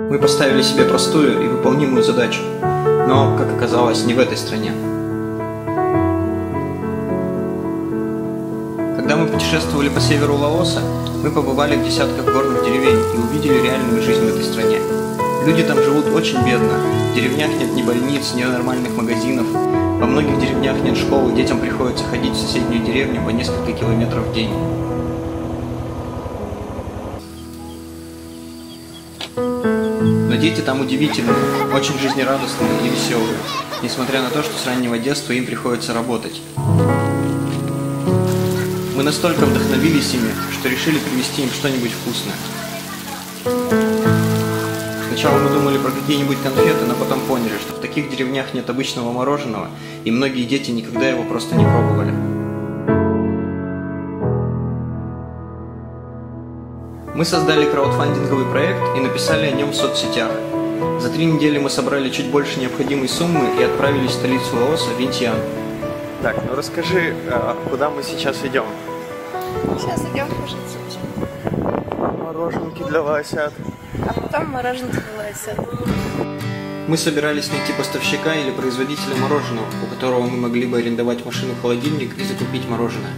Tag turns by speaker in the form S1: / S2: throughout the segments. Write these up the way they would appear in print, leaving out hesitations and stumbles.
S1: Мы поставили себе простую и выполнимую задачу, но, как оказалось, не в этой стране. Когда мы путешествовали по северу Лаоса, мы побывали в десятках горных деревень и увидели реальную жизнь в этой стране. Люди там живут очень бедно. В деревнях нет ни больниц, ни нормальных магазинов. Во многих деревнях нет школы, детям приходится ходить в соседнюю деревню по несколько километров в день. Но дети там удивительные, очень жизнерадостные и веселые, несмотря на то, что с раннего детства им приходится работать. Мы настолько вдохновились ими, что решили привезти им что-нибудь вкусное. Сначала мы думали про какие-нибудь конфеты, но потом поняли, что в таких деревнях нет обычного мороженого, и многие дети никогда его просто не пробовали. Мы создали краудфандинговый проект и написали о нем в соцсетях. За 3 недели мы собрали чуть больше необходимой суммы и отправились в столицу Лаоса, Виньтиян. Так, ну расскажи, куда мы сейчас идем?
S2: Сейчас идем кушать суши.
S1: Мороженки для Васят.
S2: А потом мороженки для Васят.
S1: Мы собирались найти поставщика или производителя мороженого, у которого мы могли бы арендовать машину-холодильник и закупить мороженое.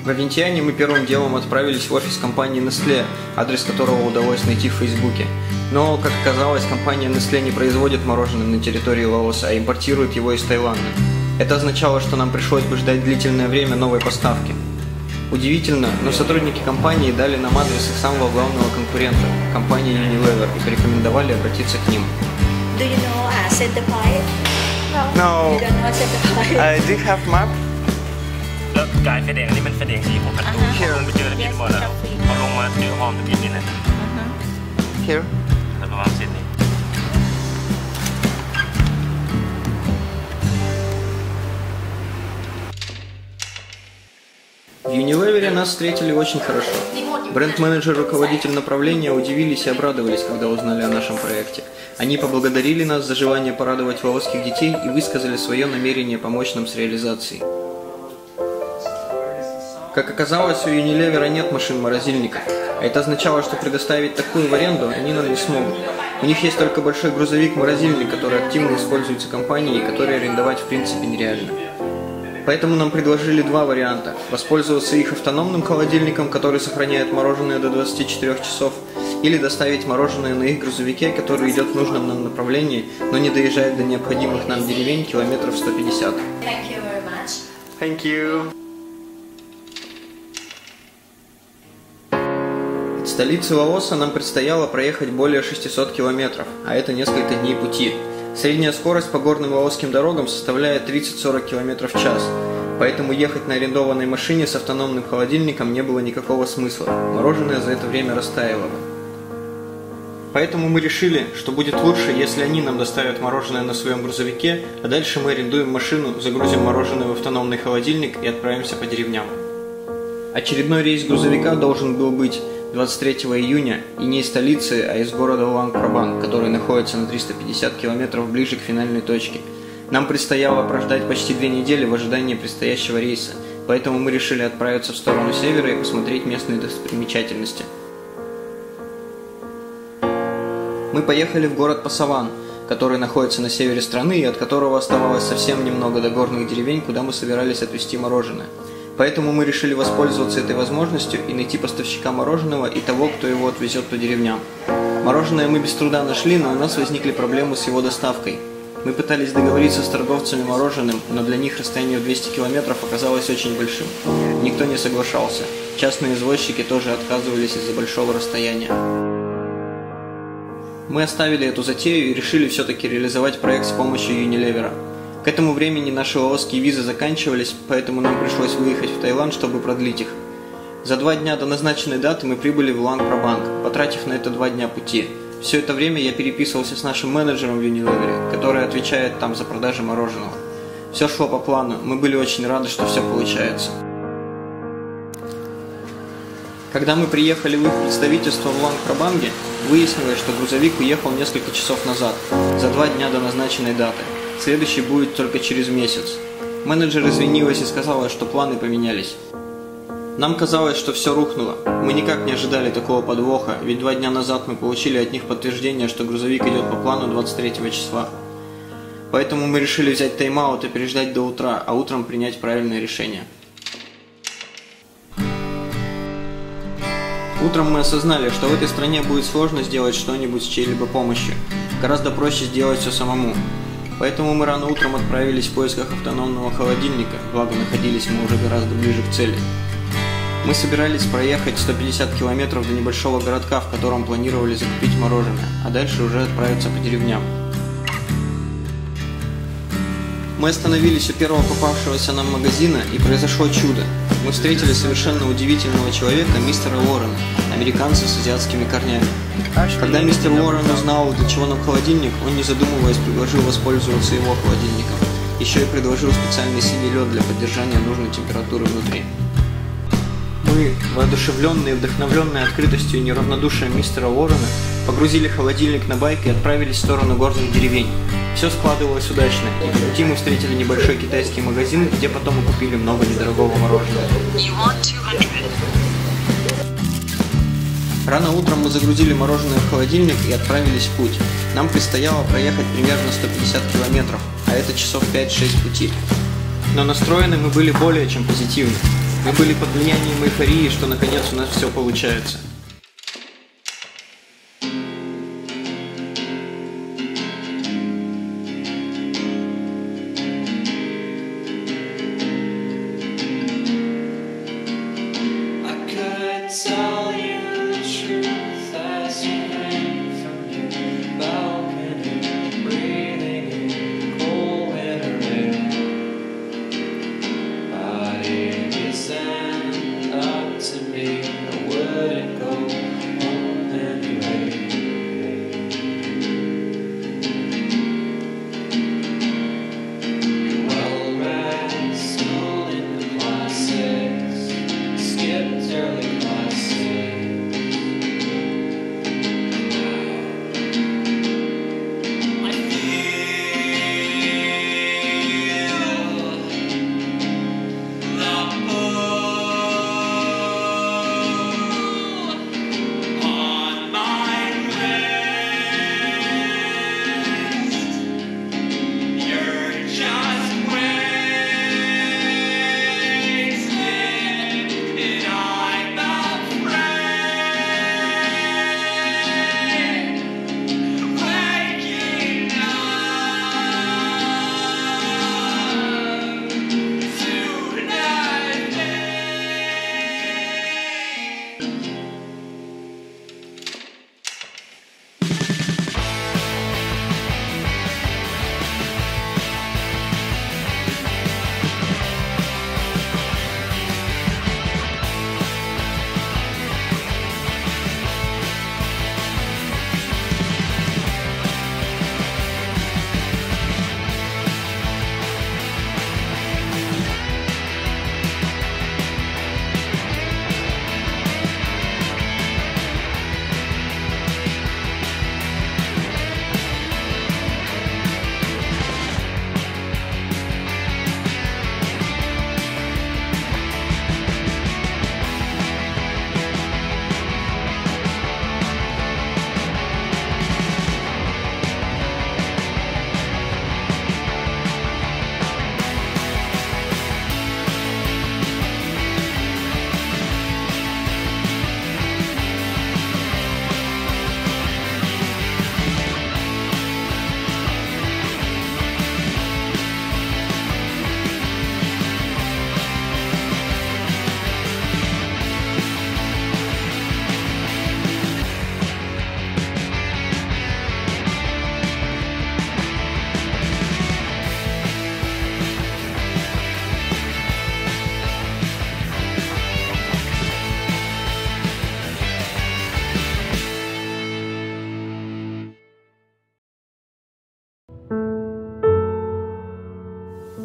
S1: В Виньтияне мы первым делом отправились в офис компании Nestlé, адрес которого удалось найти в Фейсбуке. Но, как оказалось, компания Nestlé не производит мороженое на территории Лаоса, а импортирует его из Таиланда. Это означало, что нам пришлось бы ждать длительное время новой поставки. Удивительно, но сотрудники компании дали нам адрес их самого главного конкурента, компании Unilever, и порекомендовали обратиться к ним.
S2: Do you know Centerpoint?
S1: No.
S2: You don't know Centerpoint?
S1: Do you have map?
S3: แล้วกายไฟแดงนี่มันไฟแดงสีของคันตูลงไปเจอระเบียบบ่อแล้วเขาลงมาเจอห้องระเบียบนี่นะ
S1: Here.
S3: แล้วประมาณเส้นนี้
S1: В Unilever нас встретили очень хорошо. Бренд-менеджер и руководитель направления удивились и обрадовались, когда узнали о нашем проекте. Они поблагодарили нас за желание порадовать лаосских детей и высказали свое намерение помочь нам с реализацией. Как оказалось, у Unilever нет машин-морозильника, а это означало, что предоставить такую в аренду они нам не смогут. У них есть только большой грузовик-морозильник, который активно используется компанией и который арендовать в принципе нереально. Поэтому нам предложили 2 варианта – воспользоваться их автономным холодильником, который сохраняет мороженое до 24 часов, или доставить мороженое на их грузовике, который идет в нужном нам направлении, но не доезжает до необходимых нам деревень километров 150.
S2: Thank you very much.
S1: Thank you. От столицы Лаоса нам предстояло проехать более 600 километров, а это несколько дней пути. Средняя скорость по горным лаосским дорогам составляет 30-40 км в час, поэтому ехать на арендованной машине с автономным холодильником не было никакого смысла, мороженое за это время растаяло бы. Поэтому мы решили, что будет лучше, если они нам доставят мороженое на своем грузовике, а дальше мы арендуем машину, загрузим мороженое в автономный холодильник и отправимся по деревням. Очередной рейс грузовика должен был быть 23 июня и не из столицы, а из города Луанг-Прабанг, который находится на 350 километров ближе к финальной точке. Нам предстояло прождать почти 2 недели в ожидании предстоящего рейса, поэтому мы решили отправиться в сторону севера и посмотреть местные достопримечательности. Мы поехали в город Пасаван, который находится на севере страны и от которого оставалось совсем немного до горных деревень, куда мы собирались отвезти мороженое. Поэтому мы решили воспользоваться этой возможностью и найти поставщика мороженого и того, кто его отвезет по деревням. Мороженое мы без труда нашли, но у нас возникли проблемы с его доставкой. Мы пытались договориться с торговцами мороженым, но для них расстояние в 200 километров оказалось очень большим. Никто не соглашался. Частные извозчики тоже отказывались из-за большого расстояния. Мы оставили эту затею и решили все-таки реализовать проект с помощью Unilever. К этому времени наши лаосские визы заканчивались, поэтому нам пришлось выехать в Таиланд, чтобы продлить их. За 2 дня до назначенной даты мы прибыли в Луанг-Прабанг, потратив на это 2 дня пути. Все это время я переписывался с нашим менеджером в Unilever, который отвечает там за продажи мороженого. Все шло по плану, мы были очень рады, что все получается. Когда мы приехали в их представительство в Луанг-Прабанге, выяснилось, что грузовик уехал несколько часов назад, за 2 дня до назначенной даты. Следующий будет только через месяц. Менеджер извинилась и сказала, что планы поменялись. Нам казалось, что все рухнуло. Мы никак не ожидали такого подвоха, ведь 2 дня назад мы получили от них подтверждение, что грузовик идет по плану 23 числа. Поэтому мы решили взять тайм-аут и переждать до утра, а утром принять правильное решение. Утром мы осознали, что в этой стране будет сложно сделать что-нибудь с чьей-либо помощью. Гораздо проще сделать все самому. Поэтому мы рано утром отправились в поисках автономного холодильника, благо находились мы уже гораздо ближе к цели. Мы собирались проехать 150 километров до небольшого городка, в котором планировали закупить мороженое, а дальше уже отправиться по деревням. Мы остановились у первого попавшегося нам магазина, и произошло чудо. Мы встретили совершенно удивительного человека, мистера Уоррена, американца с азиатскими корнями. Когда мистер Уоррен узнал, для чего нам холодильник, он, не задумываясь, предложил воспользоваться его холодильником. Еще и предложил специальный синий лед для поддержания нужной температуры внутри. Мы, воодушевленные и вдохновленные открытостью и неравнодушием мистера Уоррена, погрузили холодильник на байк и отправились в сторону горных деревень. Все складывалось удачно, и по пути мы встретили небольшой китайский магазин, где потом мы купили много недорогого мороженого. Рано утром мы загрузили мороженое в холодильник и отправились в путь. Нам предстояло проехать примерно 150 километров, а это часов 5-6 пути. Но настроены мы были более чем позитивно. Мы были под влиянием эйфории, что наконец у нас все получается.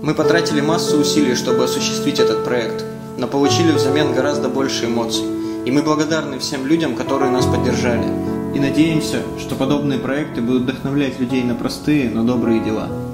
S1: Мы потратили массу усилий, чтобы осуществить этот проект, но получили взамен гораздо больше эмоций. И мы благодарны всем людям, которые нас поддержали. И надеемся, что подобные проекты будут вдохновлять людей на простые, но добрые дела.